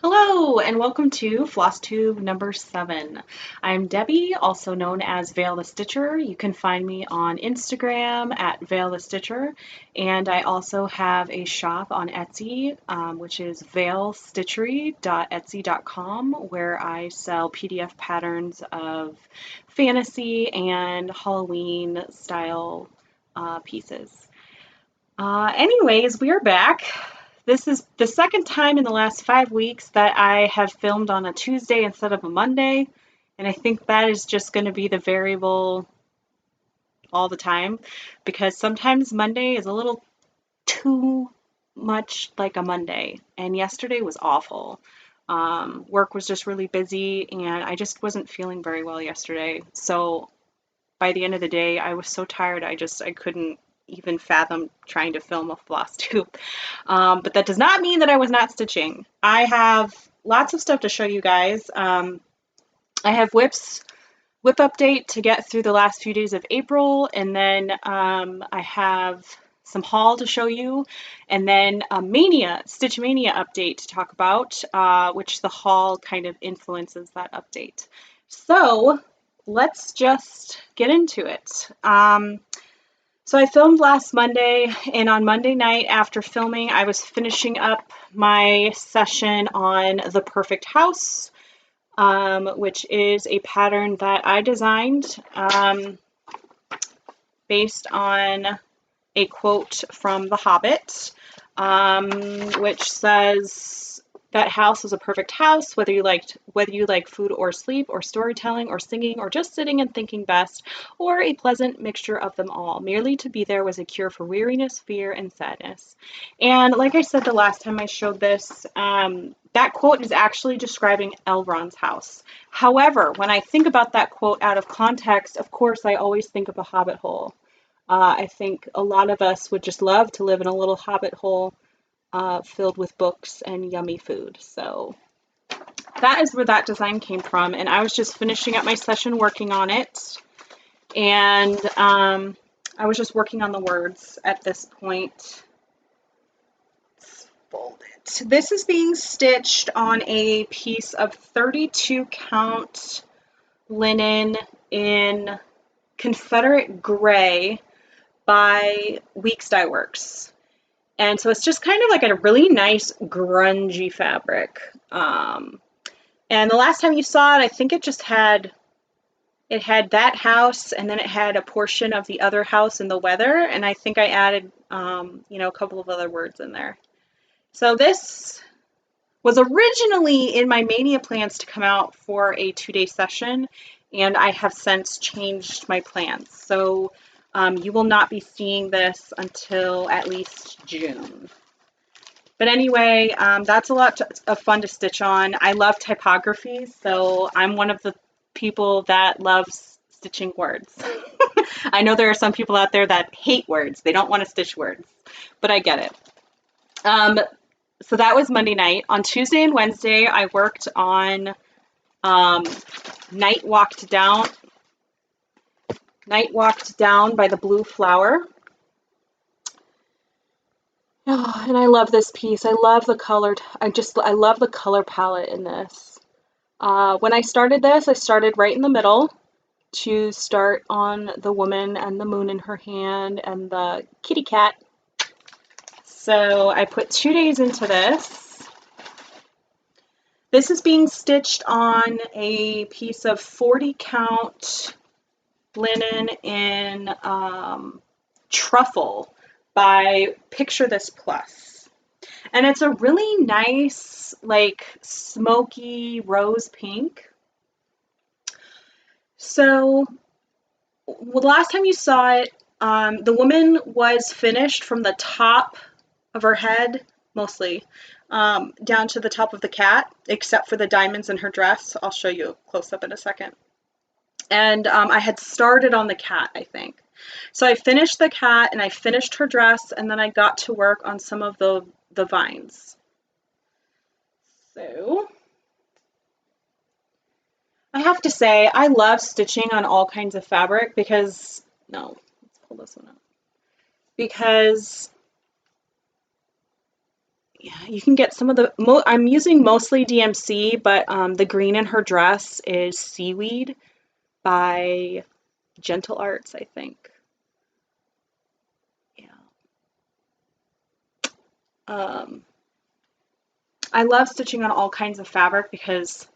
Hello and welcome to Flosstube number 7. I'm Debbie, also known as Vale the Stitcher. You can find me on Instagram at Vale the Stitcher, and I also have a shop on Etsy, which is valestitchery.etsy.com, where I sell PDF patterns of fantasy and Halloween style pieces. Anyways, we are back. This is the second time in the last 5 weeks that I have filmed on a Tuesday instead of a Monday, and I think that is just going to be the variable all the time because sometimes Monday is a little too much like a Monday, and yesterday was awful. Work was just really busy, and I just wasn't feeling very well yesterday. So by the end of the day, I was so tired, I couldn't even fathom trying to film a floss tube. But that does not mean that I was not stitching. I have lots of stuff to show you guys. I have whip update to get through the last few days of April, and then I have some haul to show you, and then a Stitch Mania update to talk about, which the haul kind of influences that update. So let's just get into it. So I filmed last Monday, and on Monday night after filming, I was finishing up my session on The Perfect House, which is a pattern that I designed based on a quote from The Hobbit, which says, "That house is a perfect house, whether you like food or sleep or storytelling or singing or just sitting and thinking best, or a pleasant mixture of them all. Merely to be there was a cure for weariness, fear, and sadness." And like I said the last time I showed this, that quote is actually describing Elrond's house. However, when I think about that quote out of context, of course, I always think of a hobbit hole. I think a lot of us would just love to live in a little hobbit hole filled with books and yummy food. So that is where that design came from, and I was just finishing up my session working on it, and I was just working on the words at this point. Let's fold it. This is being stitched on a piece of 32 count linen in Confederate Gray by Weeks Dye Works. And so it's just kind of like a really nice grungy fabric. And the last time you saw it, I think it had that house, and then it had a portion of the other house in the weather, and I think I added a couple of other words in there. So this was originally in my Maynia plans to come out for a 2-day session, and I have since changed my plans. So you will not be seeing this until at least June. But anyway, that's a lot of fun to stitch on. I love typography, so I'm one of the people that loves stitching words. I know there are some people out there that hate words. They don't want to stitch words, but I get it. So that was Monday night. On Tuesday and Wednesday, I worked on Night Walked Down by the Blue Flower. Oh, and I love this piece. I love the colored. I love the color palette in this. When I started this, I started right in the middle to start on the woman and the moon in her hand and the kitty cat. So I put 2 days into this. This is being stitched on a piece of 40 count linen in Truffle by Picture This Plus. And it's a really nice, like, smoky rose pink. So the last time you saw it, the woman was finished from the top of her head, mostly, down to the top of the cat, except for the diamonds in her dress. I'll show you a close-up in a second. And I had started on the cat, I think. So I finished the cat, and I finished her dress, and then I got to work on some of the vines. So I have to say, I love stitching on all kinds of fabric because, no, let's pull this one up. Because you can get some of the, I'm using mostly DMC, but the green in her dress is Seaweed by Gentle Arts, I think. Yeah. Um, I love stitching on all kinds of fabric because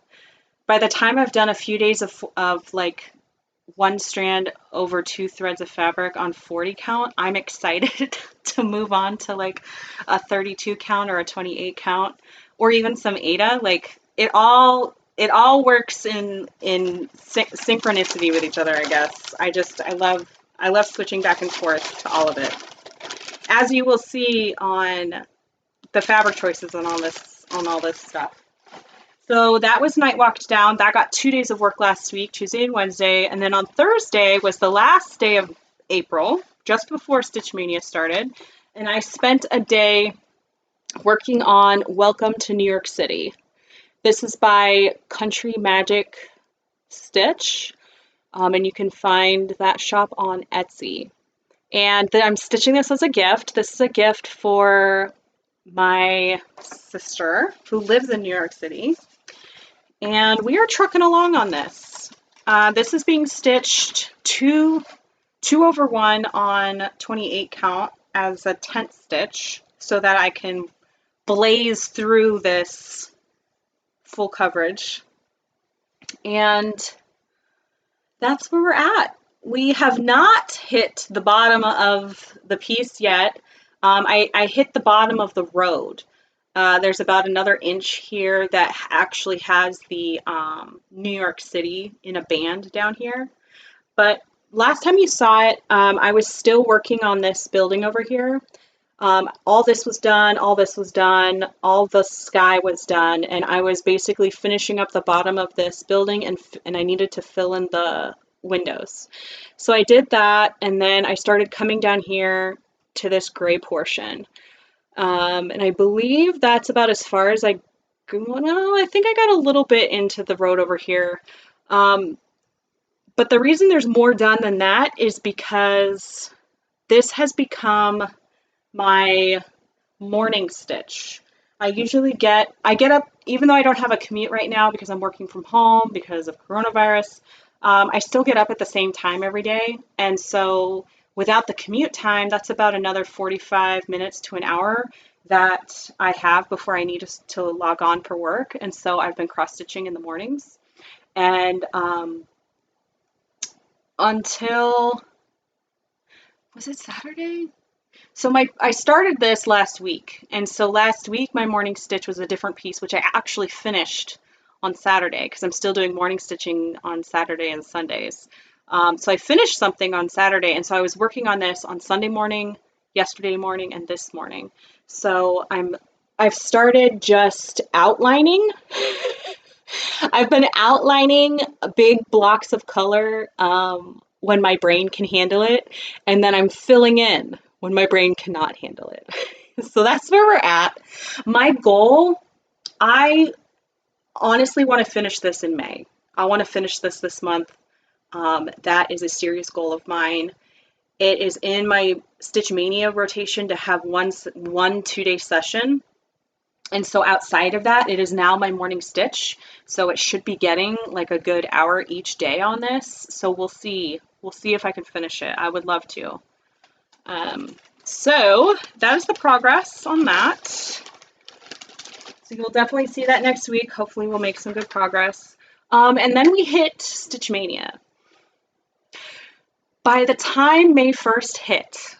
by the time I've done a few days of like one strand over 2 threads of fabric on 40 count, I'm excited to move on to like a 32 count or a 28 count or even some Ada. Like it all works in synchronicity with each other, I guess. I love switching back and forth to all of it. As you will see on the fabric choices and all this stuff. So that was night walked down. That got 2 days of work last week, Tuesday and Wednesday. And then on Thursday was the last day of April, just before Stitch Mania started. And I spent a day working on Welcome to New York City. This is by Country Magic Stitch. And you can find that shop on Etsy. And then I'm stitching this as a gift. This is a gift for my sister who lives in New York City. And we are trucking along on this. This is being stitched 2/1 on 28 count as a tent stitch so that I can blaze through this full coverage. And that's where we're at. We have not hit the bottom of the piece yet. I hit the bottom of the road. There's about another inch here that actually has the New York City in a band down here. But last time you saw it, I was still working on this building over here. All this was done, all this was done, all the sky was done, and I was basically finishing up the bottom of this building and I needed to fill in the windows. So I did that, and then I started coming down here to this gray portion. And I believe that's about as far as I think I got a little bit into the road over here. But the reason there's more done than that is because this has become my morning stitch. I get up, even though I don't have a commute right now because I'm working from home because of coronavirus, I still get up at the same time every day. And so without the commute time, that's about another 45 minutes to an hour that I have before I need to log on for work. And so I've been cross stitching in the mornings. And until, was it Saturday? So I started this last week. And so last week, my morning stitch was a different piece, which I actually finished on Saturday because I'm still doing morning stitching on Saturday and Sundays. So I finished something on Saturday, and so I was working on this on Sunday morning, yesterday morning, and this morning. So I've started just outlining. I've been outlining big blocks of color when my brain can handle it, and then I'm filling in when my brain cannot handle it. So that's where we're at. My goal, I honestly want to finish this in May. I want to finish this month. That is a serious goal of mine. It is in my Stitch Mania rotation to have one 2-day session. And so outside of that, it is now my morning stitch. So it should be getting like a good hour each day on this. So we'll see. We'll see if I can finish it. I would love to. So that is the progress on that. So you'll definitely see that next week. Hopefully we'll make some good progress. And then we hit Stitch Mania. By the time May 1st hit,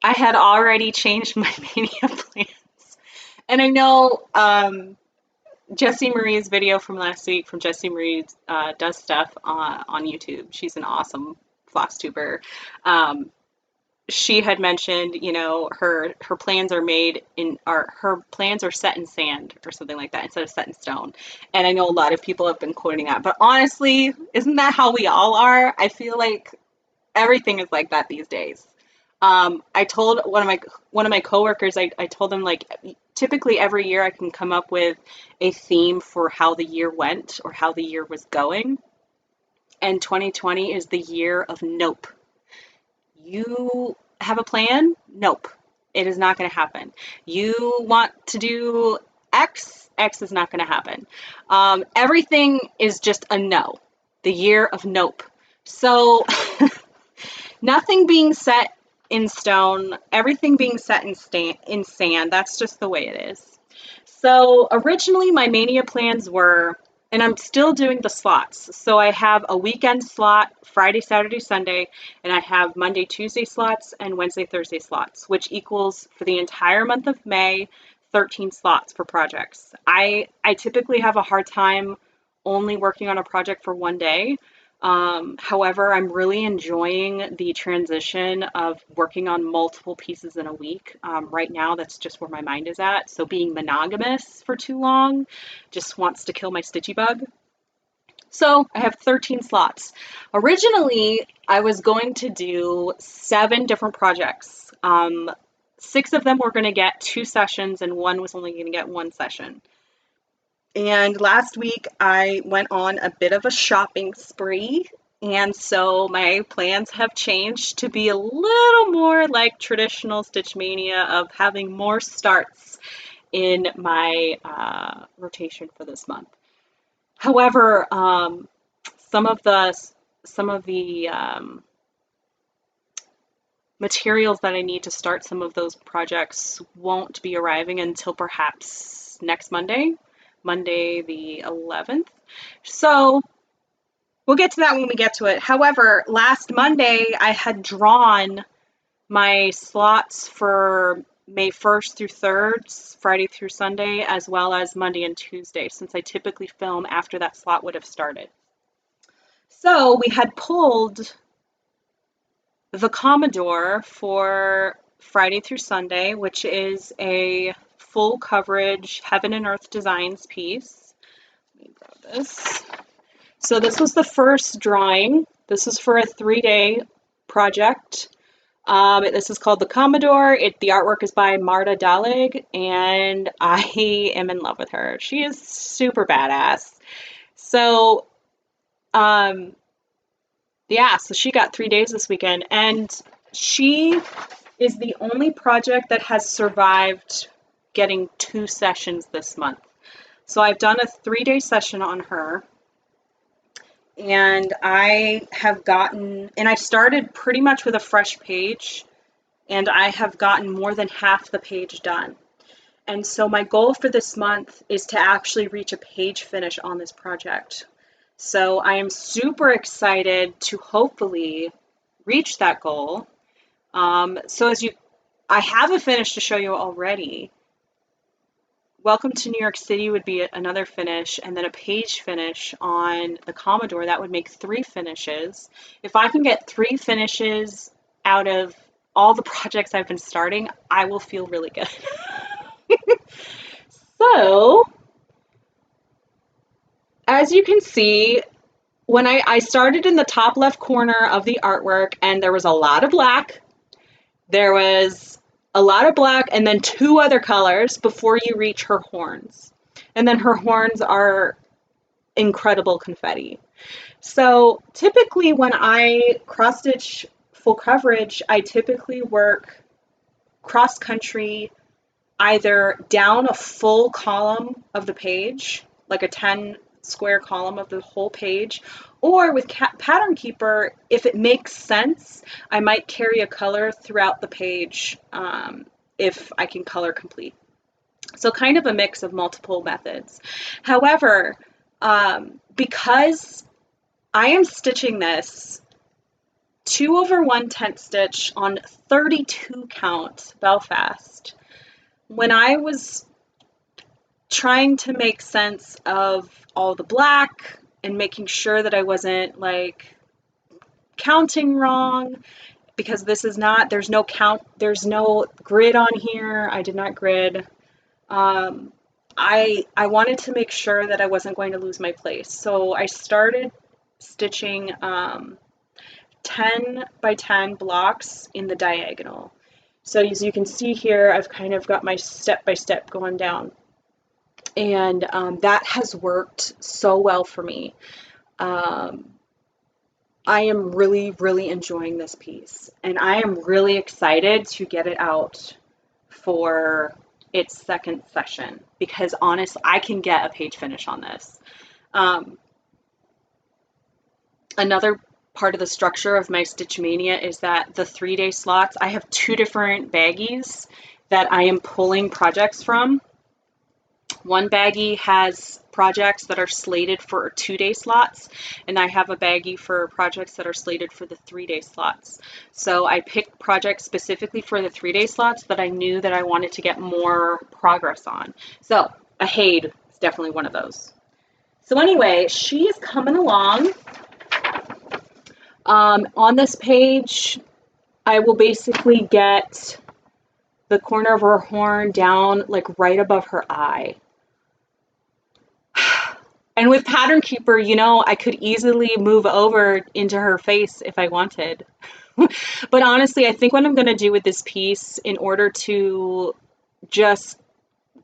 I had already changed my Mania plans. And I know Jessie Marie's video from last week from Jessie Marie Does Stuff on YouTube. She's an awesome Flosstuber. She had mentioned, you know, her plans are her plans are set in sand or something like that instead of set in stone. And I know a lot of people have been quoting that, but honestly, isn't that how we all are? I feel like everything is like that these days. I told one of my coworkers, I told them, like, typically every year I can come up with a theme for how the year went or how the year was going. And 2020 is the year of nope. You have a plan? Nope. It is not going to happen. You want to do X, X is not going to happen. Everything is just a no. The year of nope. So nothing being set in stone, everything being set in sand. That's just the way it is. So originally my Maynia plans were, and I'm still doing the slots. So I have a weekend slot, Friday, Saturday, Sunday, and I have Monday, Tuesday slots and Wednesday, Thursday slots, which equals for the entire month of May, 13 slots for projects. I typically have a hard time only working on a project for one day. However, I'm really enjoying the transition of working on multiple pieces in a week. Right now, that's just where my mind is at. So being monogamous for too long just wants to kill my stitchy bug. So I have 13 slots. Originally, I was going to do 7 different projects. 6 of them were going to get 2 sessions and 1 was only going to get 1 session. And last week I went on a bit of a shopping spree, and so my plans have changed to be a little more like traditional Stitch Mania of having more starts in my rotation for this month. However, some of the materials that I need to start some of those projects won't be arriving until perhaps next Monday the 11th. So we'll get to that when we get to it. However, last Monday I had drawn my slots for May 1st through 3rd, Friday through Sunday, as well as Monday and Tuesday, since I typically film after that slot would have started. So we had pulled the Commodore for Friday through Sunday, which is a full coverage Heaven and Earth Designs piece. Let me grab this. So this was the first drawing. This is for a 3-day project. This is called the Commodore. The artwork is by Marta Dahlig, and I am in love with her. She is super badass. So, yeah, so she got 3 days this weekend, and she is the only project that has survived getting 2 sessions this month. So I've done a 3-day session on her, and I started pretty much with a fresh page, and I have gotten more than half the page done. And so my goal for this month is to actually reach a page finish on this project. So I am super excited to hopefully reach that goal. I have a finish to show you already. Welcome to New York City would be another finish, and then a page finish on the Commodore. That would make 3 finishes. If I can get 3 finishes out of all the projects I've been starting, I will feel really good. So, as you can see, when I started in the top left corner of the artwork, and there was a lot of black. There was a lot of black and then 2 other colors before you reach her horns. And then her horns are incredible confetti. So typically when I cross stitch full coverage, I typically work cross country either down a full column of the page, like a 10 square column of the whole page, or with Pattern Keeper, if it makes sense, I might carry a color throughout the page if I can color complete. So kind of a mix of multiple methods. However, because I am stitching this 2/1 stitch on 32 count Belfast, when I was trying to make sense of all the black and making sure that I wasn't like counting wrong, because this is not, there's no grid on here. I did not grid. I wanted to make sure that I wasn't going to lose my place. So I started stitching 10 by 10 blocks in the diagonal. So as you can see here, I've kind of got my step-by-step going down. And that has worked so well for me. I am really, really enjoying this piece. And I am really excited to get it out for its second session, because honestly, I can get a page finish on this. Another part of the structure of my Stitch Mania is that the 3-day slots, I have 2 different baggies that I am pulling projects from. One baggie has projects that are slated for 2-day slots, and I have a baggie for projects that are slated for the 3-day slots. So I picked projects specifically for the 3-day slots that I knew that I wanted to get more progress on. So a Hade is definitely one of those. So anyway, she is coming along. On this page, I will basically get the corner of her horn down like right above her eye. And with Pattern Keeper, you know, I could easily move over into her face if I wanted. But honestly, I think what I'm going to do with this piece, in order to just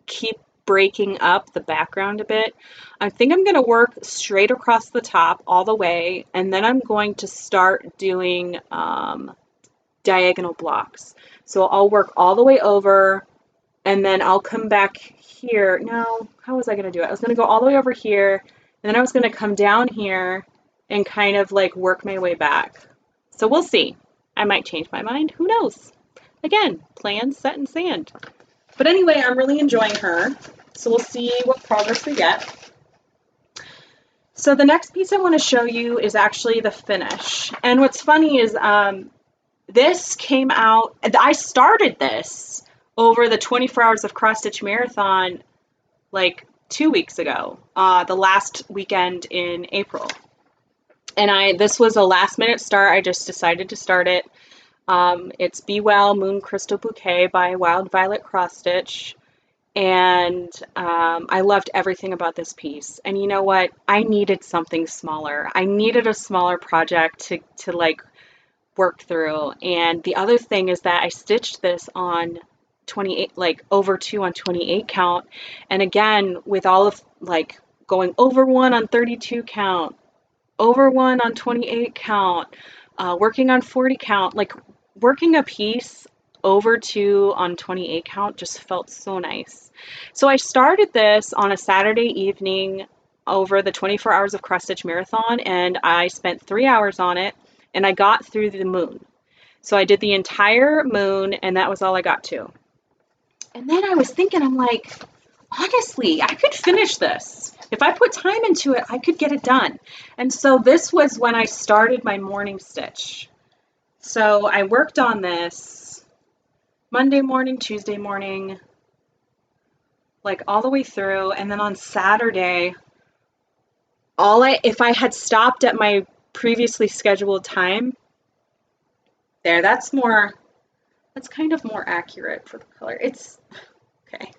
keep breaking up the background a bit, I think I'm going to work straight across the top all the way, and then I'm going to start doing diagonal blocks. So I'll work all the way over, and then I'll come back here. No, how was I going to do it? I was going to go all the way over here, and then I was going to come down here and kind of like work my way back. So we'll see. I might change my mind. Who knows? Again, plans set in sand. But anyway, I'm really enjoying her. So we'll see what progress we get. So the next piece I want to show you is actually the finish. And what's funny is this came out, I started this over the 24 Hours of Cross Stitch Marathon like 2 weeks ago, the last weekend in April. And this was a last minute start. I just decided to start it. It's Be Well Moon Crystal Bouquet by Wild Violet Cross Stitch. And I loved everything about this piece. And you know what? I needed something smaller. I needed a smaller project to like work through. And the other thing is that I stitched this on 28, like over 2 on 28 count. And again, with all of like going over 1 on 32 count, over 1 on 28 count, working on 40 count, like working a piece over 2 on 28 count just felt so nice. So I started this on a Saturday evening over the 24 Hours of Cross Stitch Marathon, and I spent 3 hours on it, and I got through the moon. So I did the entire moon, and that was all I got to. And then I was thinking, I'm like, honestly, I could finish this. If I put time into it, I could get it done. And so this was when I started my morning stitch. So I worked on this Monday morning, Tuesday morning, like all the way through. And then on Saturday, if I had stopped at my previously scheduled time, there, that's kind of more accurate for the color. It's, okay,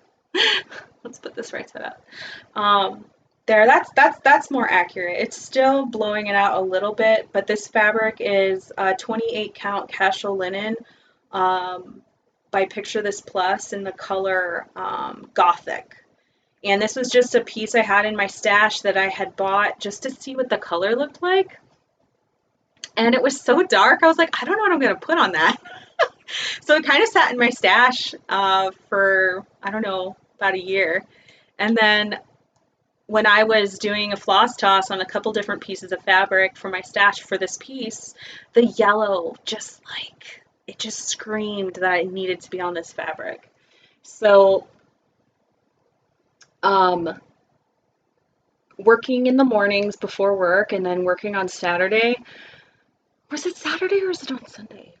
let's put this right side up. There, that's more accurate. It's still blowing it out a little bit, but this fabric is 28 count casual linen by Picture This Plus in the color Gothic. And this was just a piece I had in my stash that I had bought just to see what the color looked like. And it was so dark, I was like, I don't know what I'm going to put on that. So it kind of sat in my stash for, I don't know, about a year. And then when I was doing a floss toss on a couple different pieces of fabric for my stash for this piece, the yellow just like, it just screamed that I needed to be on this fabric. So working in the mornings before work and then working on Saturday. Was it Saturday or is it on Sunday?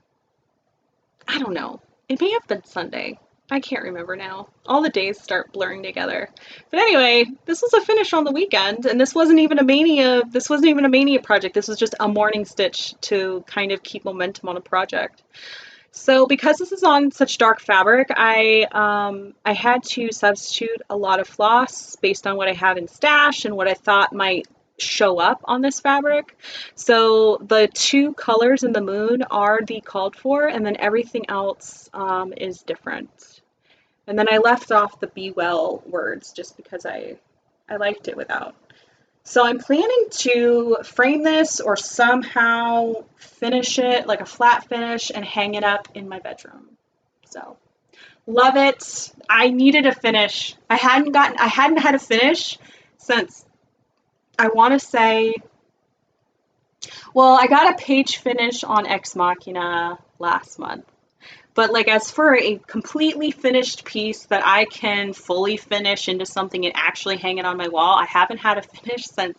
I don't know. It may have been Sunday. I can't remember now. All the days start blurring together. But anyway, this was a finish on the weekend, and this wasn't even a Mania project. This was just a morning stitch to kind of keep momentum on a project. So because this is on such dark fabric, I had to substitute a lot of floss based on what I had in stash and what I thought might show up on this fabric. So the 2 colors in the moon are the called for, and then everything else is different. And then I left off the Be Well words just because I liked it without. So I'm planning to frame this or somehow finish it like a flat finish and hang it up in my bedroom. So Love it. I needed a finish. I hadn't had a finish since, I want to say, well, I got a page finish on Ex Machina last month. But like, as for a completely finished piece that I can fully finish into something and actually hang it on my wall, I haven't had a finish since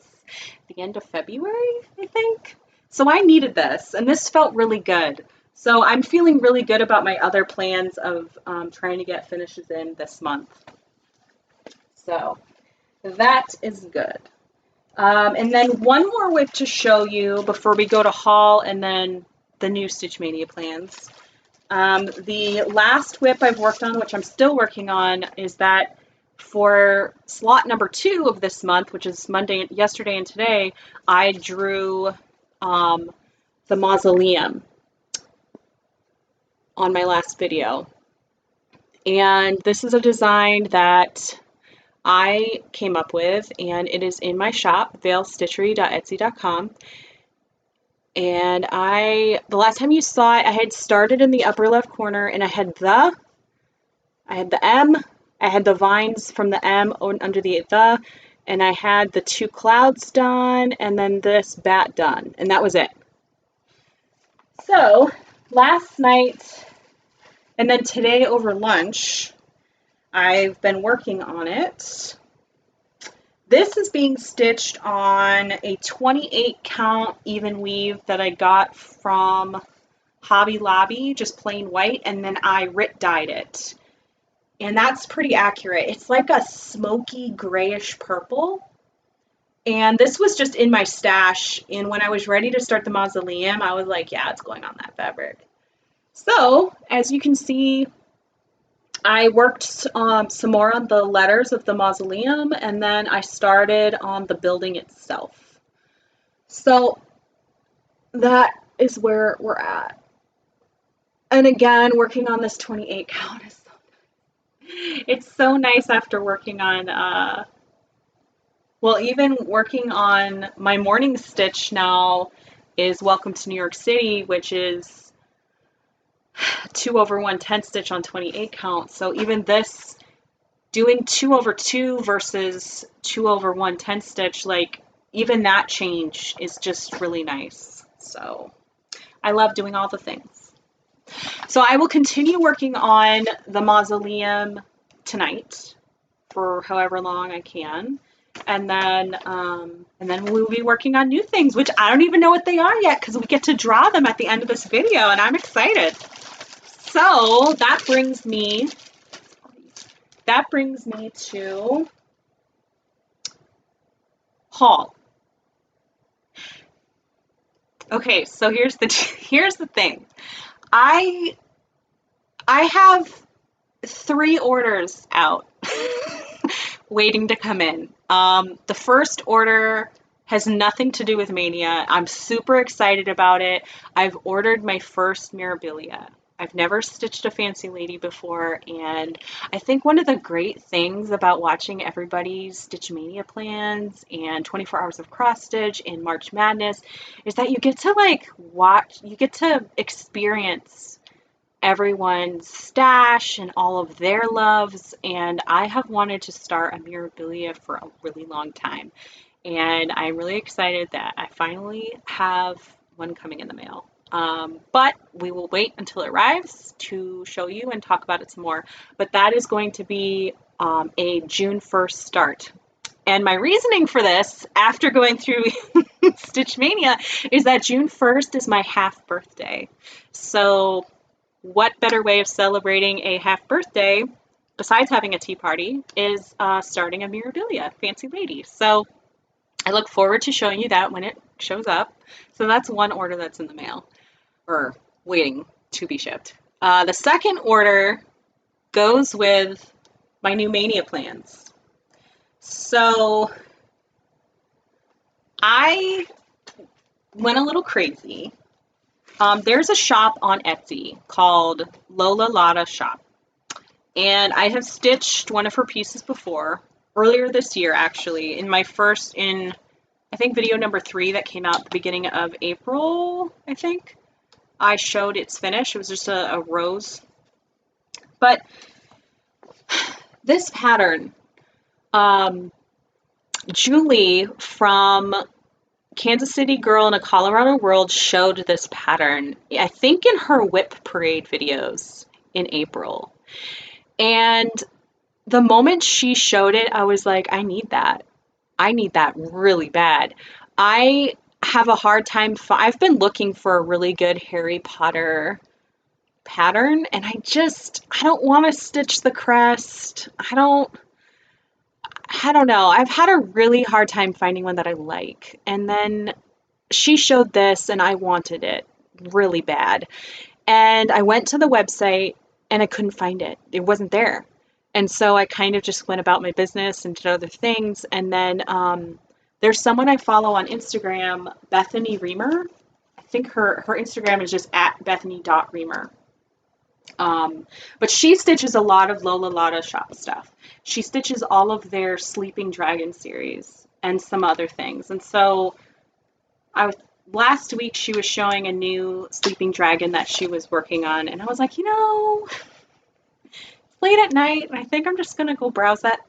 the end of February, I think. So I needed this, and this felt really good. So I'm feeling really good about my other plans of trying to get finishes in this month. So that is good. And then one more whip to show you before we go to haul and then the new Stitch Mania plans. The last whip I've worked on, which I'm still working on, is that for slot number 2 of this month, which is yesterday and today, I drew the Mausoleum on my last video. And this is a design that I came up with, and it is in my shop, valestitchery.etsy.com. And the last time you saw it, I had started in the upper left corner, and I had the M, I had the vines from the M under the and I had the 2 clouds done, and then this bat done, and that was it. So last night, and then today over lunch, I've been working on it. This is being stitched on a 28 count even weave that I got from Hobby Lobby, just plain white, and then I dyed it. And that's pretty accurate. It's like a smoky grayish purple. And this was just in my stash, and when I was ready to start the Mausoleum, I was like, yeah, it's going on that fabric. So, as you can see, I worked some more on the letters of the Mausoleum, and then I started on the building itself. So that is where we're at. And again, working on this 28 count is so nice. It's so nice after working on, well, even working on my morning stitch now is Welcome to New York City, which is 2/110 stitch on 28 count. So even this, doing 2/2 versus 2/110 stitch, like even that change is just really nice. So I love doing all the things. So I will continue working on the Mausoleum tonight for however long I can. And then we'll be working on new things, which I don't even know what they are yet because we get to draw them at the end of this video, and I'm excited. So that brings me to haul. Okay, so here's the thing. I have 3 orders out waiting to come in. The first order has nothing to do with Maynia. I'm super excited about it. I've ordered my first Mirabilia. I've never stitched a fancy lady before, and I think one of the great things about watching everybody's Stitch Mania plans and 24 Hours of Cross Stitch and March Madness is that you get to experience everyone's stash and all of their loves, and I have wanted to start a Mirabilia for a really long time, and I'm really excited that I finally have one coming in the mail. But we will wait until it arrives to show you and talk about it some more. But that is going to be a June 1st start. And my reasoning for this, after going through Stitch Mania, is that June 1st is my half birthday. So what better way of celebrating a half birthday, besides having a tea party, is starting a Mirabilia Fancy Lady. So I look forward to showing you that when it shows up. So that's one order that's in the mail, or waiting to be shipped. The second order goes with my new Maynia plans. So I went a little crazy. There's a shop on Etsy called LolaLottaShop, and I have stitched one of her pieces before, earlier this year actually, I think video number 3 that came out at the beginning of April, I think. I showed its finish. It was just a rose. But This pattern, um, Julie from Kansas City Girl in a Colorado World showed this pattern, I think in her Whip Parade videos in April. And the moment she showed it, I was like, I need that. I need that really bad. I have a hard time. I've been looking for a really good Harry Potter pattern, and I don't want to stitch the crest. I don't know. I've had a really hard time finding one that I like. And then she showed this, and I wanted it really bad. And I went to the website, and I couldn't find it. It wasn't there. And so I kind of just went about my business and did other things. And then there's someone I follow on Instagram, Bethany Reamer. I think her Instagram is just at bethany.reamer. But she stitches a lot of LolaLottaShop stuff. She stitches all of their Sleeping Dragon series and some other things. And so last week she was showing a new Sleeping Dragon that she was working on, and I was like, it's late at night, and I think I'm just gonna go browse that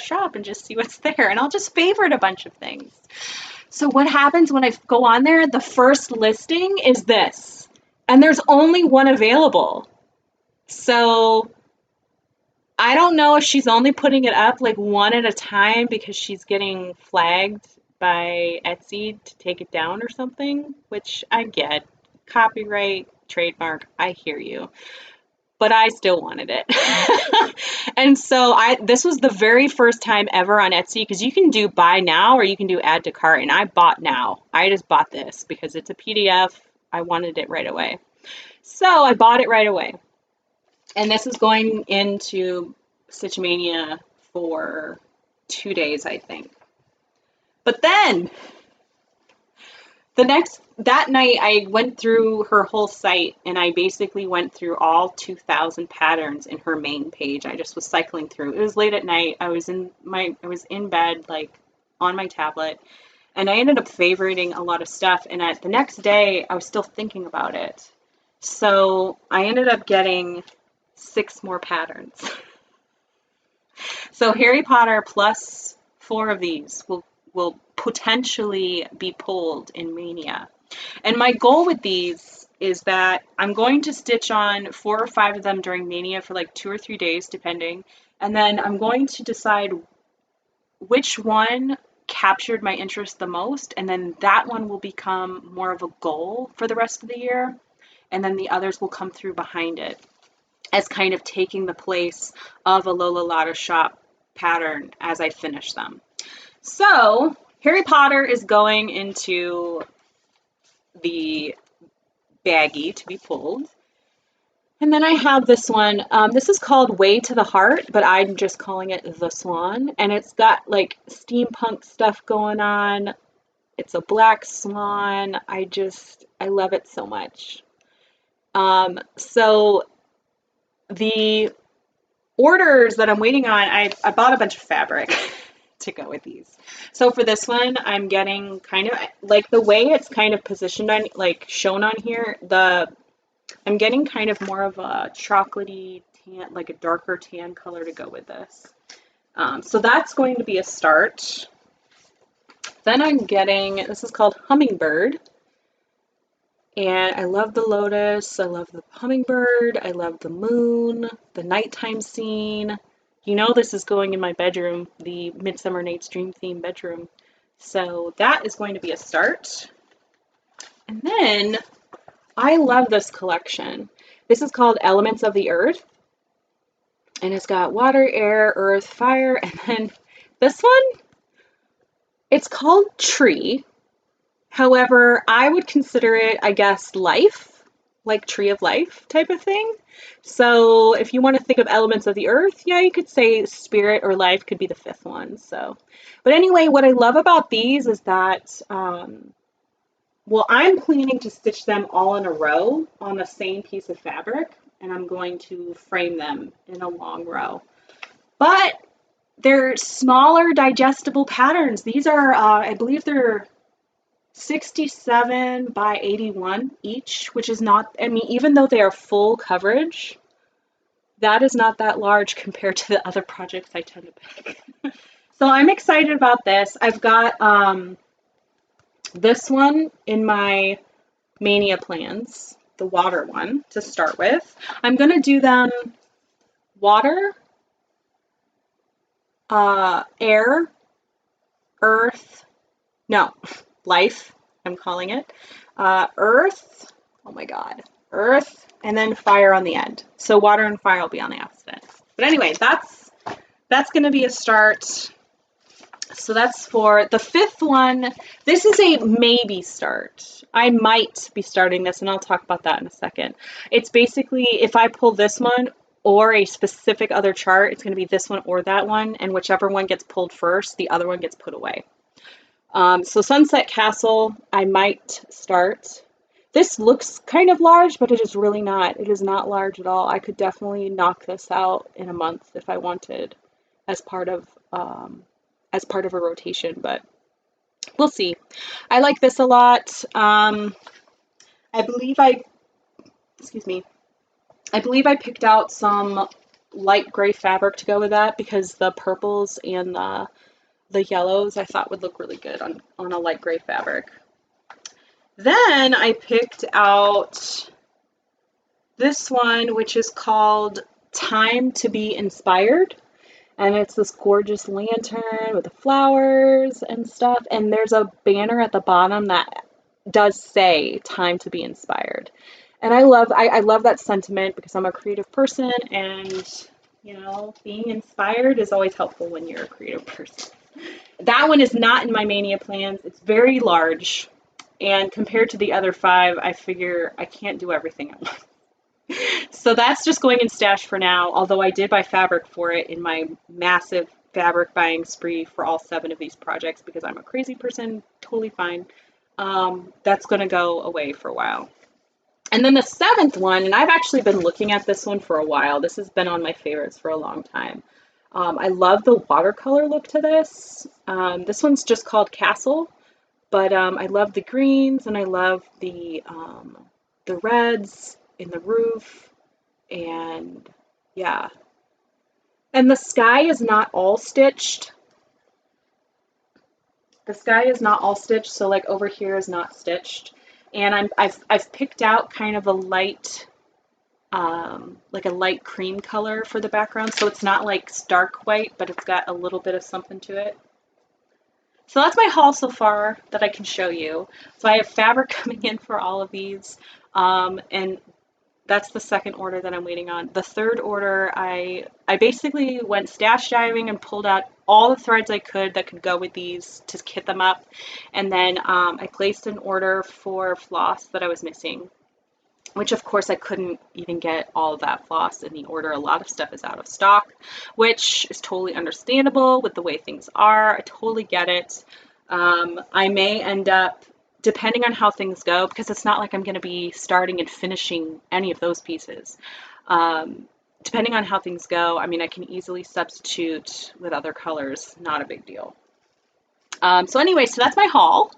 shop and just see what's there, and I'll just favorite a bunch of things. So what happens when I go on there? The first listing is this, and there's only one available. So I don't know if she's only putting it up like one at a time because she's getting flagged by Etsy to take it down or something, which I get. Copyright, trademark, I hear you. But I still wanted it. And so this was the very first time ever on Etsy, because you can do buy now or you can do add to cart, and I bought now. I just bought this because it's a PDF. I wanted it right away. So I bought it right away. And this is going into Stitch Mania for 2 days, I think. But then that night I went through her whole site, and I basically went through all 2,000 patterns in her main page. I just was cycling through. It was late at night. I was in bed, like on my tablet, and I ended up favoriting a lot of stuff. And the next day I was still thinking about it. So I ended up getting 6 more patterns. So Harry Potter plus 4 of these will potentially be pulled in Maynia. And my goal with these is that I'm going to stitch on 4 or 5 of them during Maynia for like 2 or 3 days, depending. And then I'm going to decide which one captured my interest the most, and then that one will become more of a goal for the rest of the year. And then the others will come through behind it as kind of taking the place of a LolaLottaShop pattern as I finish them. So Harry Potter is going into the baggie to be pulled. And then I have this one. This is called Way to the Heart, but I'm just calling it the Swan. And it's got like steampunk stuff going on. It's a black swan. I love it so much. So the orders that I'm waiting on, I bought a bunch of fabric to go with these. So for this one, I'm getting kind of like the way it's kind of positioned on, like shown on here, I'm getting kind of more of a chocolatey tan, like a darker tan color to go with this. So that's going to be a start. Then I'm getting, this is called Hummingbird. And I love the lotus, I love the hummingbird, I love the moon, the nighttime scene. You know this is going in my bedroom, the Midsummer Night's Dream theme bedroom. So that is going to be a start. And then I love this collection. This is called Elements of the Earth. And it's got water, air, earth, fire. And then this one, it's called Tree. However, I would consider it, I guess, life, like Tree of Life type of thing. So if you want to think of elements of the earth, yeah, you could say spirit or life could be the 5th one. So, but anyway, what I love about these is that, well, I'm planning to stitch them all in a row on the same piece of fabric, and I'm going to frame them in a long row. But they're smaller, digestible patterns. These are, I believe they're 67 by 81 each, which is not, I mean, even though they are full coverage, that is not that large compared to the other projects I tend to pick. So I'm excited about this. I've got this one in my Maynia plans, the water one to start with. I'm going to do them water, air, earth, no, life, I'm calling it, earth, oh my god, earth, and then fire on the end. So water and fire will be on the opposite end. But anyway, that's going to be a start. So that's for the fifth one. This is a maybe start. I might be starting this, and I'll talk about that in a second. It's basically, if I pull this one or a specific other chart, it's going to be this one or that one, and whichever one gets pulled first, the other one gets put away. So Sunset Castle, I might start. This looks kind of large, but it is really not. It is not large at all. I could definitely knock this out in a month if I wanted as part of a rotation, but we'll see. I like this a lot. I believe I picked out some light gray fabric to go with that because the purples and the yellows I thought would look really good on a light gray fabric. Then I picked out this one, which is called Time to Be Inspired. And it's this gorgeous lantern with the flowers and stuff. And there's a banner at the bottom that does say time to be inspired. And I love that sentiment because I'm a creative person, and being inspired is always helpful when you're a creative person. That one is not in my Maynia plans. It's very large. And compared to the other 5, I figure I can't do everything at once. So that's just going in stash for now, although I did buy fabric for it in my massive fabric buying spree for all 7 of these projects because I'm a crazy person, totally fine. That's going to go away for a while. And then the 7th one, and I've actually been looking at this one for a while. This has been on my favorites for a long time. I love the watercolor look to this. This one's just called Castle, but I love the greens and I love the reds in the roof, and yeah. And the sky is not all stitched. The sky is not all stitched, so like over here is not stitched. And I've picked out kind of a light, like a light cream color for the background, so it's not like stark white, but it's got a little bit of something to it. So that's my haul so far that I can show you. So I have fabric coming in for all of these, and that's the 2nd order that I'm waiting on. The 3rd order, I basically went stash diving and pulled out all the threads I could that could go with these to kit them up. And then I placed an order for floss that I was missing, which of course I couldn't even get all of that floss in the order. A lot of stuff is out of stock, which is totally understandable with the way things are. I totally get it. I may end up, depending on how things go, because it's not like I'm going to be starting and finishing any of those pieces. Depending on how things go, I mean, I can easily substitute with other colors, not a big deal. So anyway, so that's my haul.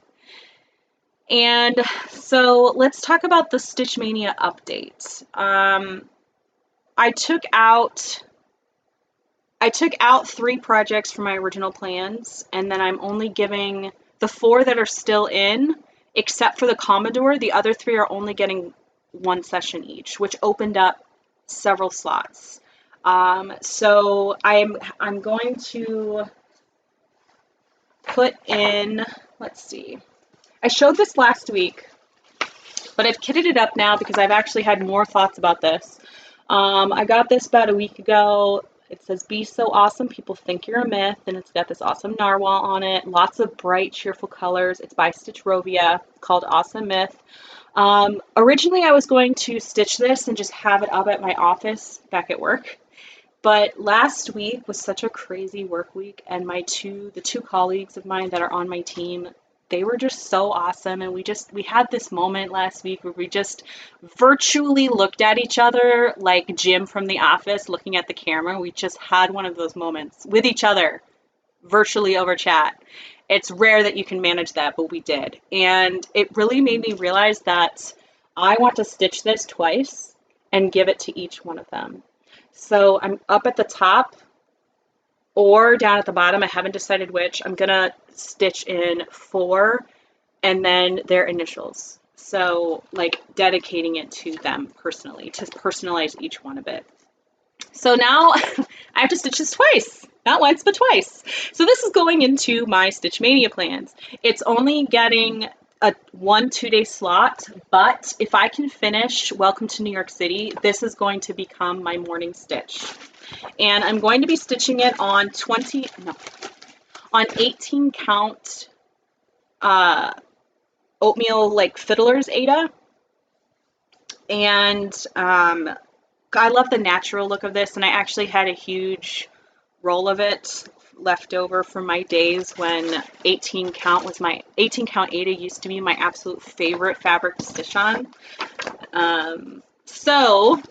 And so let's talk about the Stitch Maynia update. I took out 3 projects from my original plans, and then I'm only giving the 4 that are still in, except for the Commodore. The other 3 are only getting 1 session each, which opened up several slots. So I'm going to put in, let's see. I showed this last week, but I've kitted it up now because I've actually had more thoughts about this. I got this about a week ago. It says, "Be so awesome, people think you're a myth," and it's got this awesome narwhal on it. Lots of bright, cheerful colors. It's by Stitchrovia, called Awesome Myth. Originally, I was going to stitch this and just have it up at my office back at work. But last week was such a crazy work week, and the two colleagues of mine that are on my team, they were just so awesome, and we had this moment last week where we just virtually looked at each other like Jim from The Office looking at the camera. We just had one of those moments with each other, virtually over chat. It's rare that you can manage that, but we did. And it really made me realize that I want to stitch this twice and give it to each one of them. So I'm up at the top or down at the bottom. I haven't decided which. I'm gonna stitch in 4 and then their initials. So like dedicating it to them personally, to personalize each one a bit. So now I have to stitch this twice. Not once, but twice. So this is going into my Stitch Mania plans. It's only getting a 1-2 day slot, but if I can finish Welcome to New York City, this is going to become my morning stitch. And I'm going to be stitching it on 18 count oatmeal like fiddler's Ada. And I love the natural look of this, and I actually had a huge roll of it left over from my days when 18 count Ada used to be my absolute favorite fabric to stitch on. So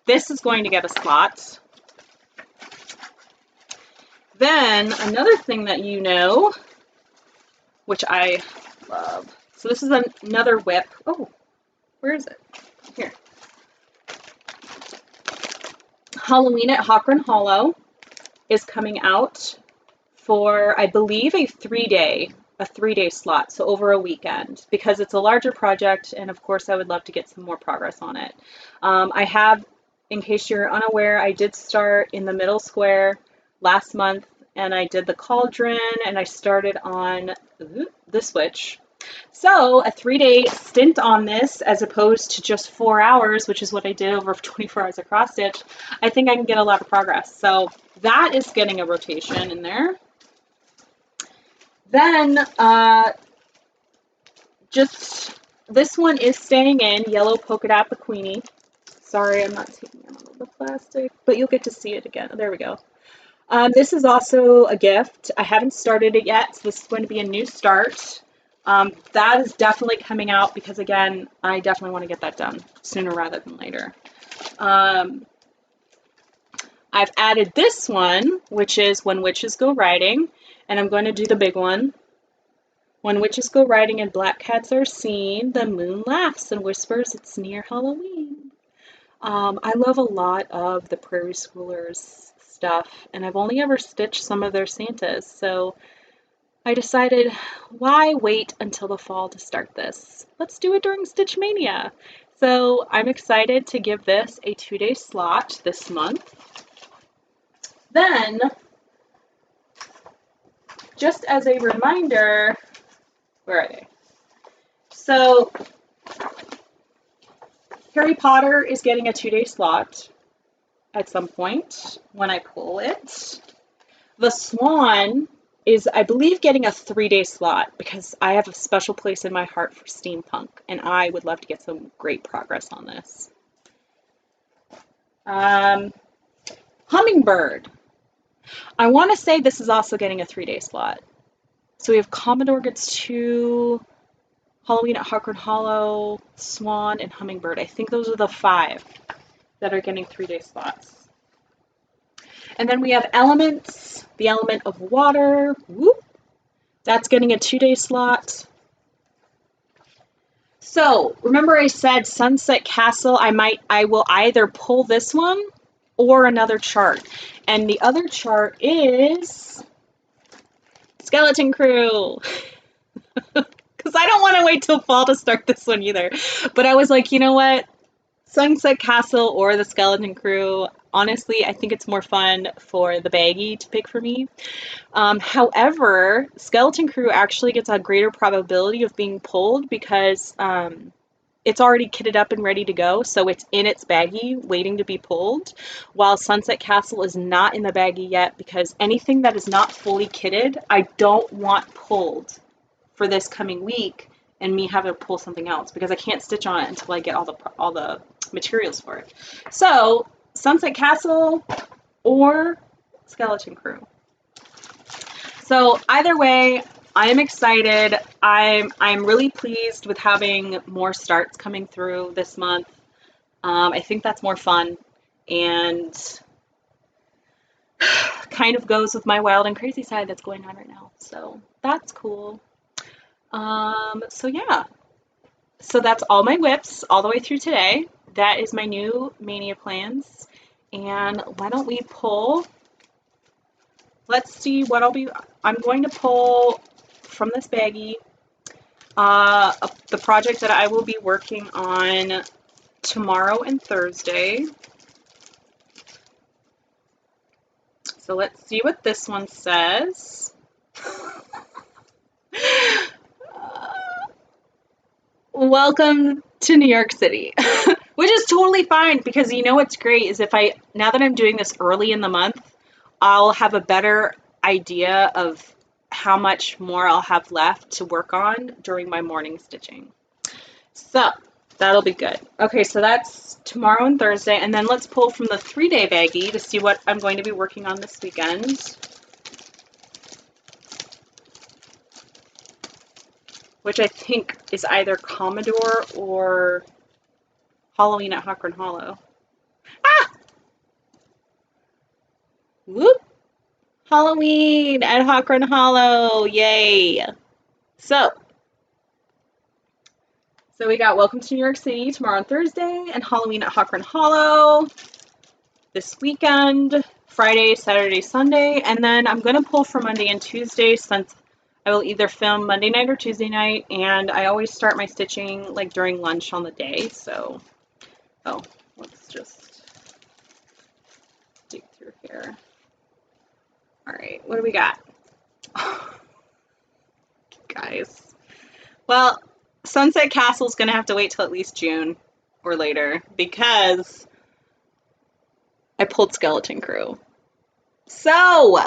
this is going to get a slot. Then another thing that you know, which I love. So this is another whip. Oh, where is it? Here. Halloween at Hawkrun Hollow is coming out for, I believe, a 3-day slot, so over a weekend, because it's a larger project, and of course I would love to get some more progress on it. I have, in case you're unaware, I did start in the middle square last month, and I did the cauldron, and I started on the switch. So a 3-day stint on this, as opposed to just 4 hours, which is what I did over 24 hours of cross stitch, I think I can get a lot of progress. So that is getting a rotation in there. Then just this one is staying in yellow polka dot Bikweenie. Sorry, I'm not taking out all the plastic, but you'll get to see it again. There we go. This is also a gift. I haven't started it yet, so this is going to be a new start. That is definitely coming out because, again, I definitely want to get that done sooner rather than later. I've added this one, which is When Witches Go Riding, and I'm going to do the big one. When witches go riding and black cats are seen, the moon laughs and whispers it's near Halloween. I love a lot of the Prairie Schoolers stuff, and I've only ever stitched some of their Santas, so I decided, why wait until the fall to start this? Let's do it during Stitch Mania. So I'm excited to give this a 2-day slot this month. Then, just as a reminder, where are they? So, Harry Potter is getting a 2-day slot at some point when I pull it. The Swan is, I believe, getting a 3-day slot because I have a special place in my heart for steampunk, and I would love to get some great progress on this. Hummingbird. I want to say this is also getting a 3-day slot. So we have Commodore gets 2, Halloween at Hawkrun Hollow, Swan, and Hummingbird. I think those are the 5 that are getting 3-day slots. And then we have Elements, the element of water. Whoop, that's getting a 2-day slot. So remember I said Sunset Castle, I will either pull this one or another chart. And the other chart is Skeleton Crew. Because I don't want to wait till fall to start this one either. But I was like, you know what? Sunset Castle or the Skeleton Crew. Honestly, I think it's more fun for the baggie to pick for me. However, Skeleton Crew actually gets a greater probability of being pulled because it's already kitted up and ready to go, so it's in its baggie waiting to be pulled, while Sunset Castle is not in the baggie yet because anything that is not fully kitted, I don't want pulled for this coming week and me having to pull something else because I can't stitch on it until I get all the materials for it. So Sunset Castle or Skeleton Crew. So either way, I am excited. I'm really pleased with having more starts coming through this month. I think that's more fun and kind of goes with my wild and crazy side that's going on right now. So that's cool. So yeah. So that's all my whips all the way through today. That is my new Mania plans. And why don't we pull, let's see what I'm going to pull from this baggie the project that I will be working on tomorrow and Thursday. So let's see what this one says. Welcome to New York City, which is totally fine because you know what's great is now that I'm doing this early in the month, I'll have a better idea of how much more I'll have left to work on during my morning stitching. So that'll be good. Okay, so that's tomorrow and Thursday, and then let's pull from the 3-day baggie to see what I'm going to be working on this weekend. Which I think is either Commodore or Halloween at Hawk Run Hollow. Ah! Whoop! Halloween at Hawk Run Hollow, yay! So we got Welcome to New York City tomorrow and Thursday, and Halloween at Hawk Run Hollow this weekend, Friday, Saturday, Sunday, and then I'm going to pull for Monday and Tuesday since I will either film Monday night or Tuesday night, and I always start my stitching like during lunch on the day, so, oh, let's just dig through here. All right, what do we got? Guys. Well, Sunset Castle's gonna have to wait till at least June or later because I pulled Skeleton Crew. So,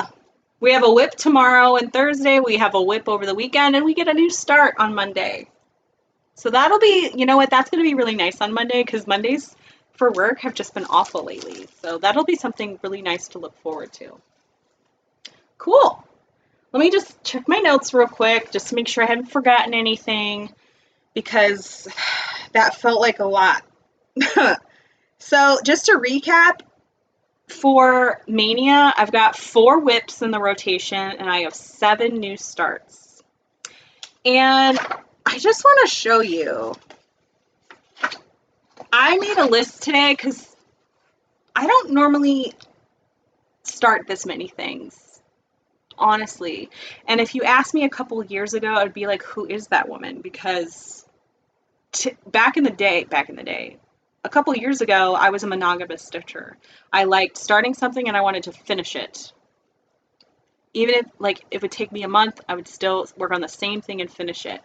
we have a whip tomorrow and Thursday, we have a whip over the weekend, and we get a new start on Monday. So that'll be, you know what, that's gonna be really nice on Monday because Mondays for work have just been awful lately. So that'll be something really nice to look forward to. Cool. Let me just check my notes real quick just to make sure I hadn't forgotten anything because that felt like a lot. So just to recap, for Maynia, I've got 4 whips in the rotation and I have 7 new starts. And I just want to show you, I made a list today because I don't normally start this many things. Honestly. And if you asked me a couple years ago, I'd be like, who is that woman? Because back in the day, a couple years ago, I was a monogamous stitcher. I liked starting something and I wanted to finish it. Even if it would take me a month, I would still work on the same thing and finish it.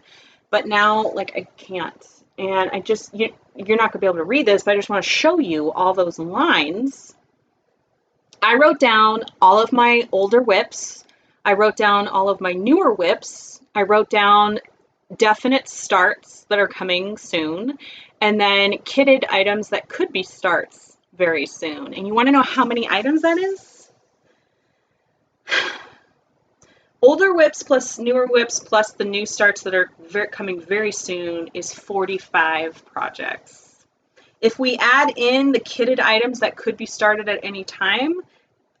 But now, I can't. And I just, you're not gonna be able to read this, but I just want to show you all those lines. I wrote down all of my older whips. I wrote down all of my newer whips. I wrote down definite starts that are coming soon, and then kitted items that could be starts very soon. And you want to know how many items that is? Older whips plus newer whips plus the new starts that are coming very soon is 45 projects. If we add in the kitted items that could be started at any time,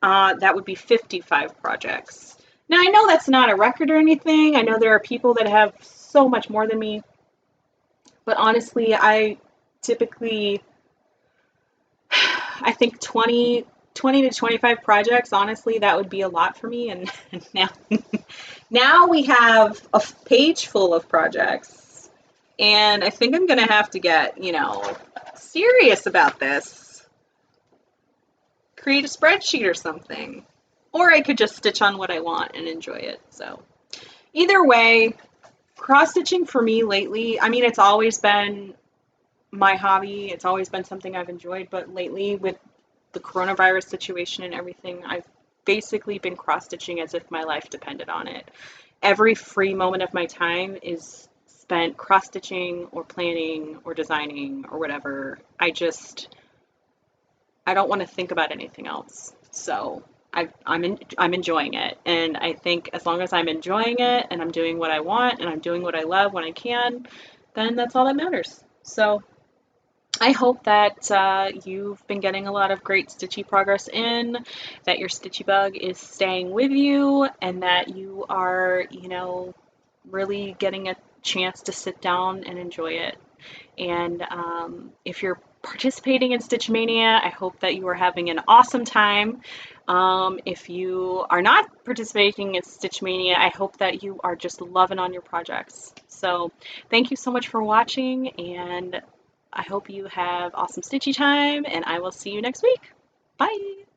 that would be 55 projects. Now, I know that's not a record or anything. I know there are people that have so much more than me. But honestly, I typically, I think 20 to 25 projects, honestly, that would be a lot for me. And now we have a page full of projects. And I think I'm going to have to get, serious about this. Create a spreadsheet or something. Or I could just stitch on what I want and enjoy it. So either way, cross-stitching for me lately, I mean, it's always been my hobby. It's always been something I've enjoyed. But lately, with the coronavirus situation and everything, I've basically been cross-stitching as if my life depended on it. Every free moment of my time is spent cross-stitching or planning or designing or whatever. I don't want to think about anything else. So I'm enjoying it, and I think as long as I'm enjoying it and I'm doing what I want and I'm doing what I love when I can, then that's all that matters. So I hope that you've been getting a lot of great stitchy progress in, that your stitchy bug is staying with you, and that you are, really getting a chance to sit down and enjoy it. And if you're participating in Stitch Mania. I hope that you are having an awesome time. If you are not participating in Stitch Mania, I hope that you are just loving on your projects. So thank you so much for watching, and I hope you have awesome stitchy time, and I will see you next week. Bye!